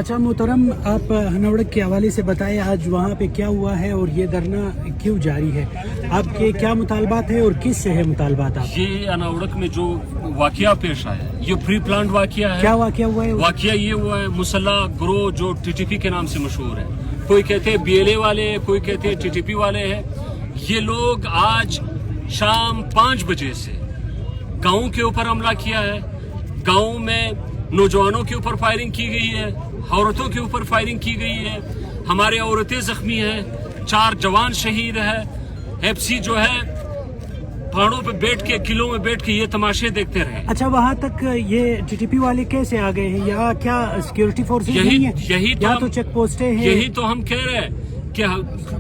अच्छा मोहतरम, आप हनवड़क के हवाले से बताएं आज वहाँ पे क्या हुआ है और ये धरना क्यों जारी है, आपके क्या मुतालबात है और किस से है मुतालबात आप? ये अनावड़क में जो वाकया पेश आया ये प्री प्लान्ड वाकया है। क्या वाकया हुआ है? वाकया ये हुआ है, मुसल्ला ग्रोह जो टीटीपी के नाम से मशहूर है, कोई कहते हैं बीएलए वाले, कोई कहते हैं टीटीपी वाले हैं। ये लोग आज शाम 5 बजे से गाँव के ऊपर हमला किया है। गाँव में नौजवानों के ऊपर फायरिंग की गई है, औरतों के ऊपर फायरिंग की गई है, हमारे औरतें जख्मी हैं, 4 जवान शहीद है। एफसी जो है पहाड़ों पे बैठ के, किलों में बैठ के ये तमाशे देखते रहे। अच्छा, वहाँ तक ये टीटीपी वाले कैसे आ गए हैं? यहाँ क्या सिक्योरिटी फोर्सेस नहीं है? यहाँ तो चेक पोस्टें हैं। यही तो हम कह रहे हैं कि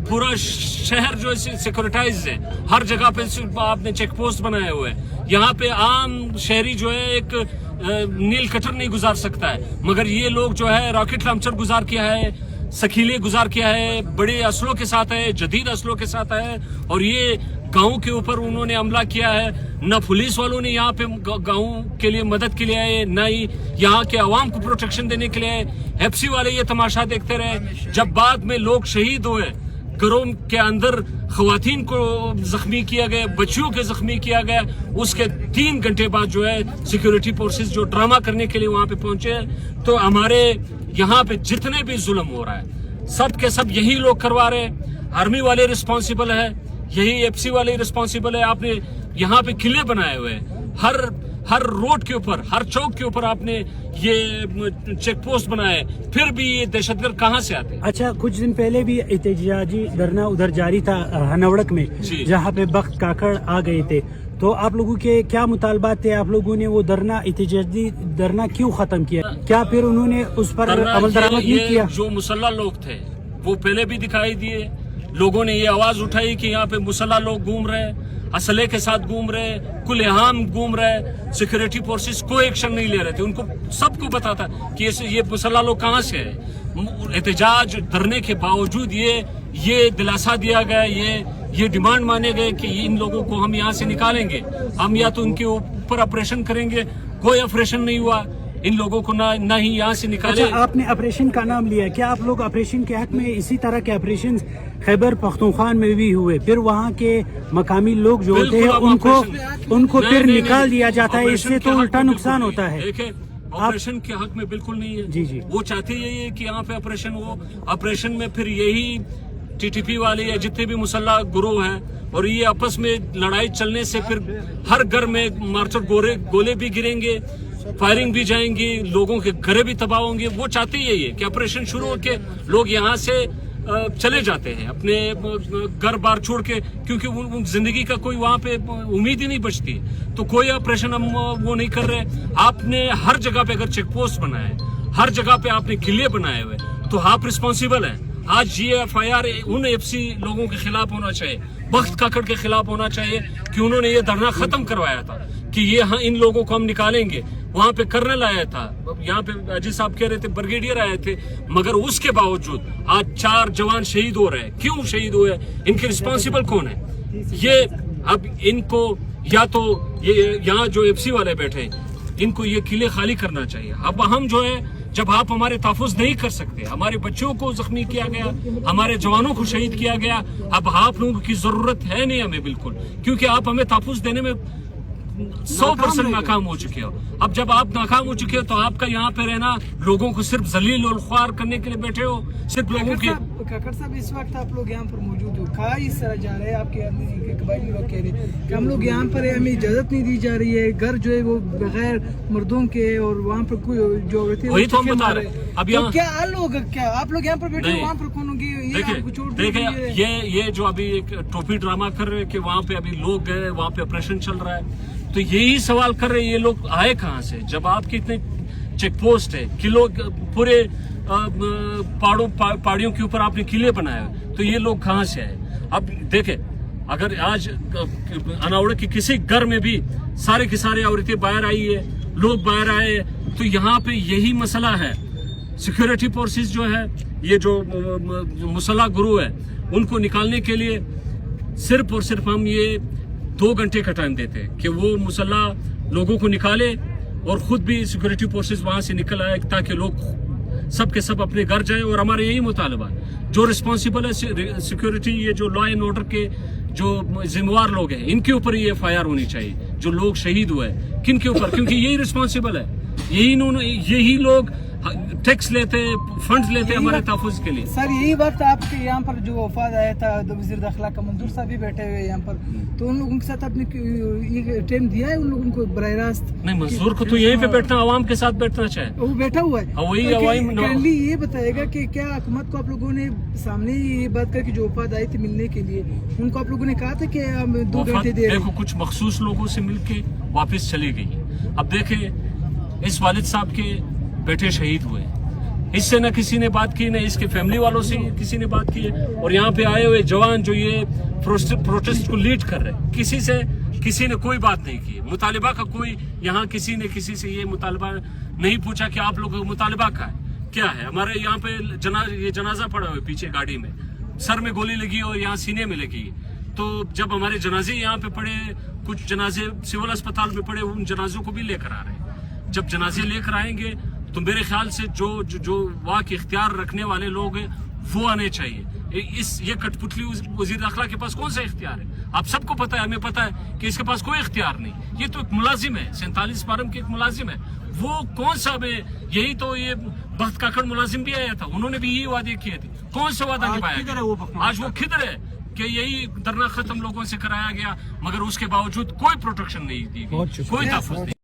पूरा शहर जो है सिक्योरिटाइज है, हर जगह पे आपने चेक पोस्ट बनाए हुए हैं। यहाँ पे आम शहरी जो है एक नील कटर नहीं गुजार सकता है, मगर ये लोग जो है रॉकेट लॉन्चर गुजार किया है, सखीले गुजार किया है, बड़े असलों के साथ है, जदीद असलों के साथ है, और ये गाँव के ऊपर उन्होंने हमला किया है। न पुलिस वालों ने यहाँ पे गाँव के लिए मदद के लिए आए, न ही यहाँ के अवाम को प्रोटेक्शन देने के लिए आए। एफसी वाले ये तमाशा देखते रहे। जब बाद में लोग शहीद हुए, घरों के अंदर खवातीन को जख्मी किया गया, बच्चियों के जख्मी किया गया, उसके 3 घंटे बाद जो है सिक्योरिटी फोर्सेस जो ड्रामा करने के लिए वहां पे पहुंचे। तो हमारे यहाँ पे जितने भी जुल्म हो रहा है सब के सब यही लोग करवा रहे हैं। आर्मी वाले रिस्पॉन्सिबल है, यही एफसी वाले रिस्पॉन्सिबल है। आपने यहाँ पे किले बनाए हुए हैं, हर रोड के ऊपर, हर चौक के ऊपर आपने ये चेक पोस्ट बनाए, फिर भी ये दहशतगर्द कहाँ से आते हैं? अच्छा, कुछ दिन पहले भी एहतजाजी धरना उधर जारी था हनवड़क में, जहाँ पे बख्त काकड़ आ गए थे, तो आप लोगों के क्या मुतालबात थे? आप लोगों ने वो एहतजाजी धरना क्यों खत्म किया? क्या फिर उन्होंने उस पर अमल दरामद नहीं किया? जो मुसल्ला लोग थे वो पहले भी दिखाई दिए, लोगों ने ये आवाज उठाई कि यहाँ पे मुसल्ला लोग घूम रहे, असले के साथ घूम रहे, खुलेआम घूम रहे, सिक्योरिटी फोर्सेस कोई एक्शन नहीं ले रहे थे। उनको सबको पता था कि ये मुसल्ला लोग कहाँ से है। एहतजाज धरने के बावजूद ये दिलासा दिया गया, ये डिमांड माने गए कि इन लोगों को हम यहाँ से निकालेंगे, हम या तो उनके ऊपर ऑपरेशन करेंगे। कोई ऑपरेशन नहीं हुआ, इन लोगों को ना ही यहाँ से निकाले। अच्छा, आपने ऑपरेशन का नाम लिया, क्या आप लोग ऑपरेशन के हक में इसी तरह के ऑपरेशन खैबर पख्तूनख्वा में भी हुए, फिर वहाँ के मकामी लोग जो होते हैं उनको फिर निकाल दिया जाता है, इससे तो उल्टा नुकसान होता है? ऑपरेशन के हक में बिल्कुल नहीं है। जी। वो चाहते यही है कि यहाँ पे ऑपरेशन हो, ऑपरेशन में फिर यही टीटीपी वाले या जितने भी मुसल्ला गिरोह हैं और ये आपस में लड़ाई चलने से फिर हर घर में मार्चर गोले भी गिरेंगे, फायरिंग भी जाएंगी, लोगों के घरे भी तबाह होंगे। वो चाहते यही है कि ऑपरेशन शुरू होके लोग यहाँ से चले जाते हैं अपने घर बार छोड़ के, क्योंकि जिंदगी का कोई वहाँ पे उम्मीद ही नहीं बचती। तो कोई ऑपरेशन हम वो नहीं कर रहे। आपने हर जगह पे अगर चेक पोस्ट बनाए, हर जगह पे आपने किले बनाए हुए, तो आप रिस्पॉन्सिबल हैं। आज ये FIR उन एफसी लोगों के खिलाफ होना चाहिए, बख्त काकड़ के खिलाफ होना चाहिए कि उन्होंने ये धरना खत्म करवाया था कि ये इन लोगों को हम निकालेंगे। वहां पे कर्नल आया था, यहाँ पे अजीत साहब कह रहे थे ब्रिगेडियर आए थे, मगर उसके बावजूद आज 4 जवान शहीद हो रहे हैं। क्यों शहीद हुए? इनके रिस्पॉन्सिबल कौन है? ये अब इनको या तो ये यहाँ जो एफसी वाले बैठे, इनको ये किले खाली करना चाहिए। अब हम जो है, जब आप हमारे तहफ़्फ़ुज़ नहीं कर सकते, हमारे बच्चों को जख्मी किया गया, हमारे जवानों को शहीद किया गया, अब आप लोगों की जरूरत है नहीं हमें बिल्कुल, क्योंकि आप हमें तहफ़्फ़ुज़ देने में 100% नाकाम हो चुके हो। अब जब आप नाकाम हो चुके हो तो आपका यहाँ पे रहना, लोगों को सिर्फ जलील और ख्वार करने के लिए बैठे हो, सिर्फ लोगों की। काकड़ साहब, इस वक्त आप लोग यहाँ पर मौजूद हो, कहा इस तरह जा रहे हैं? आपके कबायली लोग कह रहे हैं कि हम लोग यहाँ पर हमें इजाजत नहीं दी जा रही है, घर जो है वो बगैर मर्दों के, और वहाँ पर कोई जो औरतें, वही तो हम बता रहे हैं। अब यहाँ क्या हाल होगा? क्या आप लोग यहाँ पर बैठे हो, वहाँ पर कौन होंगे? देखिए, ये जो अभी एक टोपी ड्रामा कर रहे हैं कि वहाँ पे अभी लोग गए, वहाँ पे ऑपरेशन चल रहा है, तो यही सवाल कर रहे हैं ये लोग आए कहाँ से? जब आपके इतने चेक पोस्ट है, किलो पूरे पहाड़ियों के ऊपर आपने किले बनाए, तो ये लोग कहाँ से आए? अब देखे, अगर आज अनावड़क के किसी घर में भी सारे के सारे औरतें बाहर आई है, लोग बाहर आए, तो यहाँ पे यही मसला है। सिक्योरिटी फोर्सेस जो है, ये जो मुसल्ला गिरोह है, उनको निकालने के लिए सिर्फ और सिर्फ हम ये 2 घंटे का टाइम देते हैं कि वो मुसल्ला लोगों को निकाले और खुद भी सिक्योरिटी फोर्सेस वहां से निकल आए, ताकि लोग सब के सब अपने घर जाएं और हमारा यही मुतालबा है। जो रिस्पॉन्सिबल है सिक्योरिटी, ये जो लॉ एंड ऑर्डर के जो जिम्मेवार लोग हैं, इनके ऊपर ये FIR होनी चाहिए। जो लोग शहीद हुए किन के ऊपर, क्योंकि यही रिस्पॉन्सिबल है, यही लोग टैक्स लेते, फंड्स लेते हमारे तहफ़्फ़ुज़ के लिए। सर यही बात आपके यहाँ पर जो वफात आया था वज़ीर दाखिला का, मंजूर साहब भी बैठे हुए यहाँ पर, तो उन लोगों के साथ आपने ये टाइम दिया है उन लोगों को बराह रास्त? नहीं, मंजूर को तो यहीं पे बैठना, आवाम के साथ बैठना चाहे, वो बैठा हुआ है। वही काइंडली ये बताएगा कि क्या हुकूमत को आप लोगों ने सामने ये बात करके जो वफात आई थी मिलने के लिए, उनको आप लोगों ने कहा था कि हम 2 घंटे दे रहे हैं? कुछ मखसूस लोगों से मिलके वापस चली गई। अब देखें, इस वालिद साहब के बेटे शहीद हुए, इससे न किसी ने बात की, न इसके फैमिली वालों से किसी ने बात की है। और यहाँ पे आए हुए जवान जो ये प्रोटेस्ट को लीड कर रहे हैं, किसी ने कोई बात नहीं की। मुतालिबा का कोई यहाँ किसी ने किसी से ये मुतालिबा नहीं पूछा कि आप लोगों का मुतालिबा क्या है। हमारे यहाँ पे ये जनाजा पड़ा हुआ है पीछे गाड़ी में, सर में गोली लगी और यहाँ सीने में लगी। तो जब हमारे जनाजे यहाँ पे पड़े, कुछ जनाजे सिविल अस्पताल में पड़े, उन जनाजों को भी लेकर आ रहे हैं। जब जनाजे लेकर आएंगे तो मेरे ख्याल से जो वाक इख्तियार रखने वाले लोग हैं वो आने चाहिए। ये कठपुतली वज़ीर दाखिला के पास कौन सा इख्तियार है? आप सबको पता है, हमें पता है कि इसके पास कोई इख्तियार नहीं। ये तो एक मुलाजिम है, 47 पारम के एक मुलाजिम है। वो कौन सा यही तो ये बख्त काकड़ मुलाजिम भी आया था, उन्होंने भी यही वादे किए थे। कौन सा वादा निभाया? आज वो किधर है कि यही धरना खत्म लोगों से कराया गया, मगर उसके बावजूद कोई प्रोटेक्शन नहीं दी गई, कोई तहफ़्फ़ुज़ नहीं।